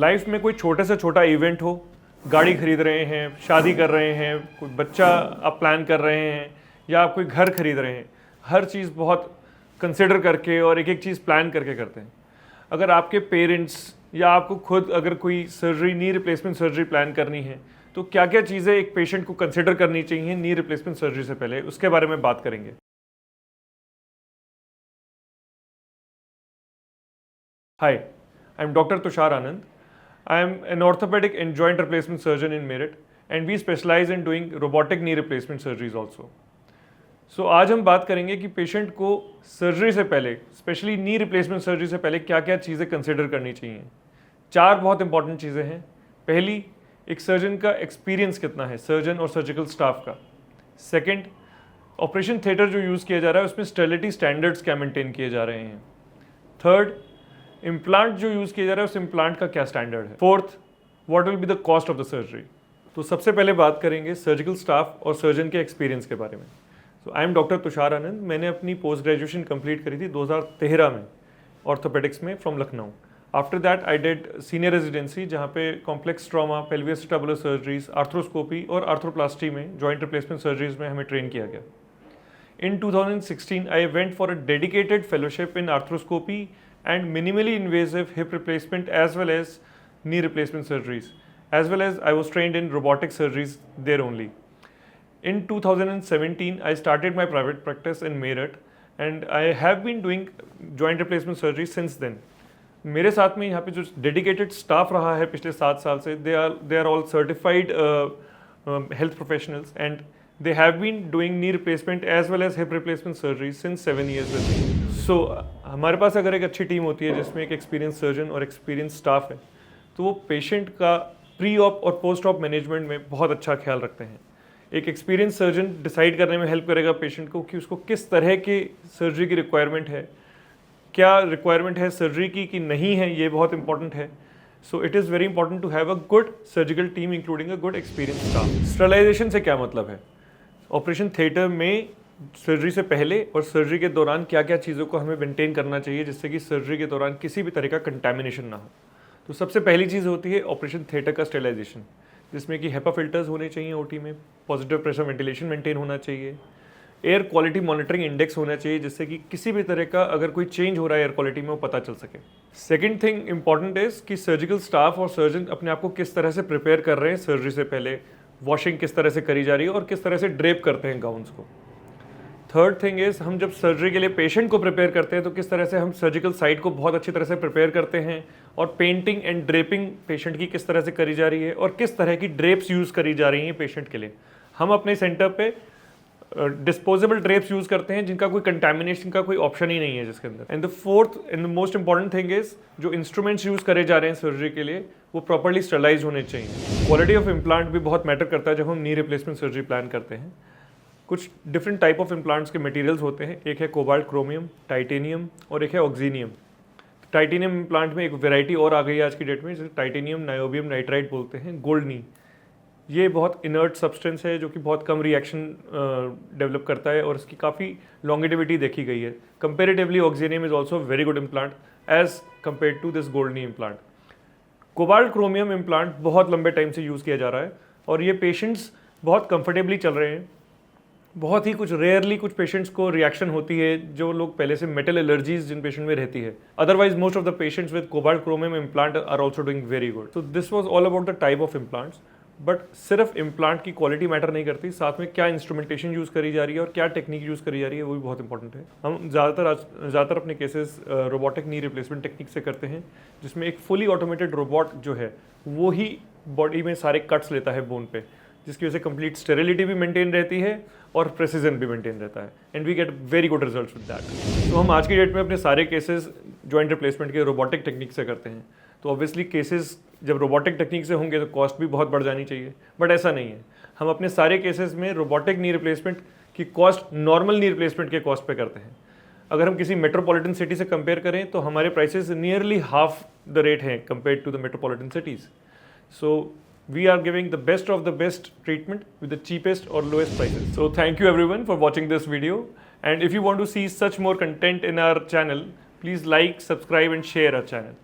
Life में कोई छोटे से छोटा इवेंट हो, गाड़ी खरीद रहे हैं, शादी कर रहे हैं, कोई बच्चा आप प्लान कर रहे हैं या आप कोई घर खरीद रहे हैं, हर चीज़ बहुत कंसिडर करके और एक एक चीज़ प्लान करके करते हैं। अगर आपके पेरेंट्स या आपको खुद अगर कोई surgery, knee replacement surgery plan करनी है, तो क्या क्या चीज़ें एक पेशेंट को कंसिडर करनी चाहिए नी रिप्लेसमेंट सर्जरी से पहले, उसके बारे में बात करेंगे। Hi, I'm Dr. Tushar Anand. I am an orthopedic and joint replacement surgeon in Meerut, and we specialize in doing robotic knee replacement surgeries also. So आज हम बात करेंगे कि पेशेंट को सर्जरी से पहले, स्पेशली नी रिप्लेसमेंट सर्जरी से पहले क्या क्या चीज़ें कंसिडर करनी चाहिए। 4 बहुत इंपॉर्टेंट चीज़ें हैं। पहली, एक सर्जन का एक्सपीरियंस कितना है, सर्जन और सर्जिकल स्टाफ का। सेकंड, ऑपरेशन थिएटर जो यूज़ किया जा रहा है उसमें स्टेरिलिटी स्टैंडर्ड्स क्या मेंटेन किए जा रहे हैं। थर्ड, इम्प्लांट जो यूज़ किया जा रहा है उस इम्प्लांट का क्या स्टैंडर्ड है। Fourth, what will be the cost of the surgery. तो सबसे पहले बात करेंगे सर्जिकल स्टाफ और सर्जन के एक्सपीरियंस के बारे में। सो आई एम डॉक्टर तुषार आनंद। मैंने अपनी पोस्ट ग्रेजुएशन कंप्लीट करी थी 2013 में ऑर्थोपेडिक्स में from Lucknow. After that I did senior residency, जहाँ पे कॉम्प्लेक्स ट्रॉमा, पेल्वियस स्टैबुलर सर्जरीज, आर्थ्रोस्कोपी और आर्थ्रोप्लास्टी में, जॉइंट रिप्लेसमेंट सर्जरीज में हमें ट्रेन किया गया। In 2016, I went for a dedicated fellowship in arthroscopy and minimally invasive hip replacement as well as knee replacement surgeries, as well as I was trained in robotic surgeries there only. In 2017, I started my private practice in Meerut and I have been doing joint replacement surgery since then. मेरे साथ में यहाँ पे जो dedicated staff रहा है पिछले 7 साल से, they are all certified health professionals and they have been doing knee replacement as well as hip replacement surgery since 7 years with me. So हमारे पास अगर एक अच्छी टीम होती है जिसमें एक एक्सपीरियंस सर्जन और एक्सपीरियंस स्टाफ है, तो वो पेशेंट का प्री ऑप और पोस्ट ऑप मैनेजमेंट में बहुत अच्छा ख्याल रखते हैं। एक एक्सपीरियंस सर्जन डिसाइड करने में हेल्प करेगा पेशेंट को कि उसको किस तरह की सर्जरी की रिक्वायरमेंट है, क्या रिक्वायरमेंट है सर्जरी की कि नहीं है, ये बहुत इंपॉर्टेंट है। So it is very important to have a good surgical team including a good experience staff. Sterilisation से क्या मतलब है? ऑपरेशन थिएटर में सर्जरी से पहले और सर्जरी के दौरान क्या क्या चीज़ों को हमें मेंटेन करना चाहिए जिससे कि सर्जरी के दौरान किसी भी तरह का कंटामिनेशन ना हो। तो सबसे पहली चीज़ होती है ऑपरेशन थिएटर का स्टेरिलाइजेशन, जिसमें कि हेपा फिल्टर्स होने चाहिए ओटी में, पॉजिटिव प्रेशर वेंटिलेशन मेंटेन होना चाहिए, एयर क्वालिटी मॉनिटरिंग इंडेक्स होना चाहिए जिससे कि किसी भी तरह का अगर कोई चेंज हो रहा है एयर क्वालिटी में वो पता चल सके। सेकेंड थिंग इंपॉर्टेंट इज़ कि सर्जिकल स्टाफ और सर्जन अपने आप को किस तरह से प्रिपेयर कर रहे हैं सर्जरी से पहले, वॉशिंग किस तरह से करी जा रही है और किस तरह से ड्रेप करते हैं गाउन्स को। थर्ड थिंग इज़ हम जब सर्जरी के लिए पेशेंट को प्रिपेयर करते हैं तो किस तरह से हम सर्जिकल साइट को बहुत अच्छी तरह से प्रिपेयर करते हैं और पेंटिंग एंड ड्रेपिंग पेशेंट की किस तरह से करी जा रही है और किस तरह की ड्रेप्स यूज़ करी जा रही हैं पेशेंट के लिए। हम अपने सेंटर पे डिस्पोजेबल ड्रेप्स यूज़ करते हैं जिनका कोई कंटामिनेशन का कोई ऑप्शन ही नहीं है जिसके अंदर। And the fourth and the most important thing is जो इंस्ट्रूमेंट्स यूज़ करे जा रहे हैं सर्जरी के लिए वो प्रॉपर्ली स्टरलाइज होने चाहिए। क्वालिटी ऑफ इम्प्लांट भी बहुत मैटर करता है जब हम नी रिप्लेसमेंट सर्जरी प्लान करते हैं। कुछ डिफरेंट टाइप ऑफ इम्प्लांट्स के मटेरियल्स होते हैं, एक है कोबाल्ट क्रोमियम, टाइटेनियम और एक है ऑक्सीनियम। टाइटेनियम इम्प्लांट में एक वेराइटी और आ गई है आज की डेट में, जिसे टाइटेनियम नायोबियम नाइट्राइड बोलते हैं, गोल्ड नी। ये बहुत इनर्ट सब्सटेंस है जो कि बहुत कम रिएक्शन डेवलप करता है और इसकी काफ़ी लॉन्गेटिविटी देखी गई है। Comparatively oxinium is also very good implant as compare to this gold knee implant. Cobalt chromium implant बहुत लंबे टाइम से यूज़ किया जा रहा है और ये पेशेंट्स बहुत कंफर्टेबली चल रहे हैं। बहुत ही कुछ रेयरली कुछ पेशेंट्स को रिएक्शन होती है जो लोग पहले से मेटल एलर्जीज जिन पेशेंट में रहती है। Otherwise most of the patients with cobalt chromium implant are also doing very good. So this was all about the type of implants. But सिर्फ इम्प्लांट की क्वालिटी मैटर नहीं करती, साथ में क्या इंस्ट्रूमेंटेशन यूज़ करी जा रही है और क्या टेक्निक यूज़ करी जा रही है वो भी बहुत इंपॉर्टेंट है। हम ज़्यादातर अपने cases robotic knee replacement technique से करते हैं, जिसमें एक फुली ऑटोमेटेड रोबोट जो है वो ही बॉडी में सारे कट्स लेता है बोन पे, जिसकी वजह से कंप्लीट स्टेरिलिटी भी मेंटेन रहती है और प्रेसिजन भी मेंटेन रहता है and we get very good results with that. तो हम आज की डेट में अपने सारे केसेस जॉइंट रिप्लेसमेंट के रोबोटिक टेक्निक से करते हैं। तो ऑब्वियसली केसेस जब रोबोटिक टेक्निक से होंगे तो कॉस्ट भी बहुत बढ़ जानी चाहिए, बट ऐसा नहीं है। हम अपने सारे केसेस में रोबोटिक नी रिप्लेसमेंट की कॉस्ट नॉर्मल नी रिप्लेसमेंट के कॉस्ट पे करते हैं। अगर हम किसी मेट्रोपॉलिटन सिटी से कंपेयर करें तो हमारे prices nearly half the rate हैं compare to the metropolitan cities. So we are giving the best of the best treatment with the cheapest or lowest prices. So thank you everyone for watching this video, and if you want to see such more content in our channel, please like, subscribe and share our channel.